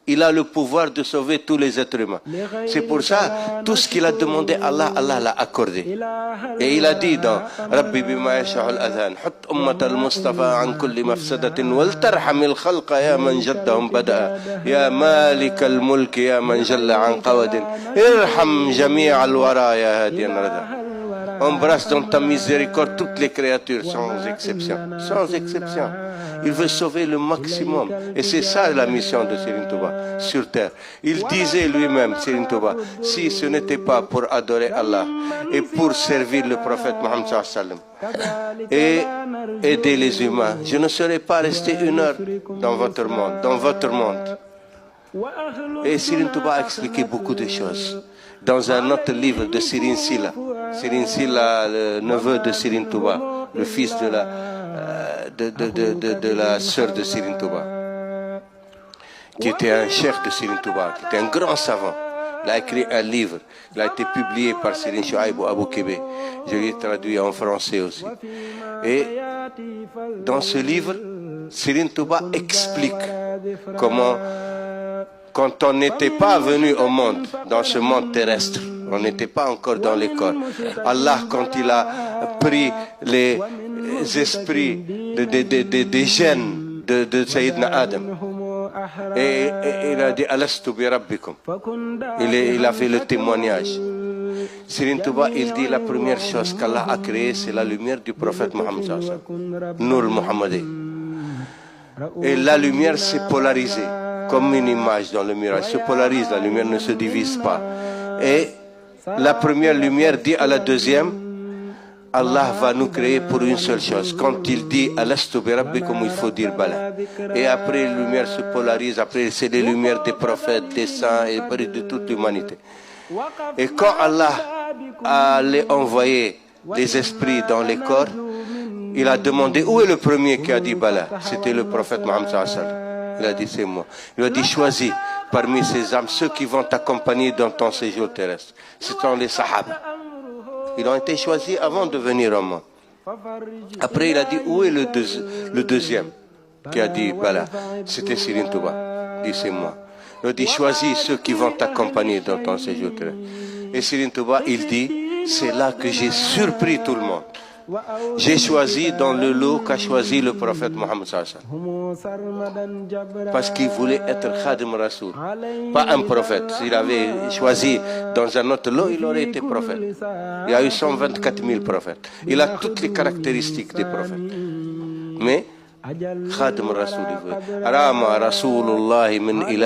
Il a le pouvoir de sauver tous les êtres humains. C'est pour ça, tout ce qu'il a demandé à Allah, Allah l'a accordé. Et il a dit dans Rabbi bima yasha'ul adhan, hut ummat al-Mustafa an kulli mafsadatin wal tarhamil khalqa ya man jaddahum bada'a ya malik al-mulk ya man jalla an qawadin irham jami' al-wara ya hadiyan rada. Embrasse dans ta miséricorde toutes les créatures sans exception. Sans exception. Il veut sauver le maximum. Et c'est ça la mission de Serigne Touba sur terre. Il disait lui-même, Serigne Touba, si ce n'était pas pour adorer Allah et pour servir le prophète Mohammed sallallahu alayhi wa sallam et aider les humains, je ne serais pas resté une heure dans votre monde. Et Serigne Touba a expliqué beaucoup de choses. Dans un autre livre de Serigne Sylla, le neveu de Serigne Touba, le fils de la sœur de Serigne Touba, qui était un cheikh de Serigne Touba, qui était un grand savant. Il a écrit un livre, il a été publié par Serigne Chouaïbou Abou Kébé. Je l'ai traduit en français aussi. Et dans ce livre, Serigne Touba explique comment, quand on n'était pas venu au monde, dans ce monde terrestre, on n'était pas encore dans les corps. Allah, quand il a pris les esprits des gènes de Sayyidina Adam, et il a dit Alastu bi rabbikum. Il a fait le témoignage. Serigne Touba, il dit la première chose qu'Allah a créée, c'est la lumière du prophète Mohammed sallallahu alayhi wa sallam, Nour Mohammadi. Et la lumière s'est polarisée comme une image dans le miroir. Elle se polarise, la lumière ne se divise pas. Et la première lumière dit à la deuxième, Allah va nous créer pour une seule chose. Quand il dit Alastu bi rabbikum, il faut dire Bala. Et après, la lumière se polarise. Après, c'est les lumières des prophètes, des saints et de toute l'humanité. Et quand Allah allait envoyer les esprits dans les corps, il a demandé où est le premier qui a dit Bala. C'était le prophète Mohammed sallallahu alayhi wa sallam. Il a dit c'est moi. Il a dit choisis parmi ces âmes ceux qui vont t'accompagner dans ton séjour terrestre. Ce sont les Sahaba. Ils ont été choisis avant de venir au monde. Après il a dit où est le deuxième qui a dit Bala. C'était Serigne Touba. Il dit c'est moi. Il a dit choisis ceux qui vont t'accompagner dans ton séjour terrestre. Et Serigne Touba il dit c'est là que j'ai surpris tout le monde. J'ai choisi dans le lot qu'a choisi le prophète Mohammed sallallahu alayhi wa sallam. Parce qu'il voulait être Khadim Rasoul, pas un prophète. S'il avait choisi dans un autre lot, il aurait été prophète. Il y a eu 124 000 prophètes. Il a toutes les caractéristiques des prophètes. Mais Khadim Rasoul, Rama Rasulullah min ilah.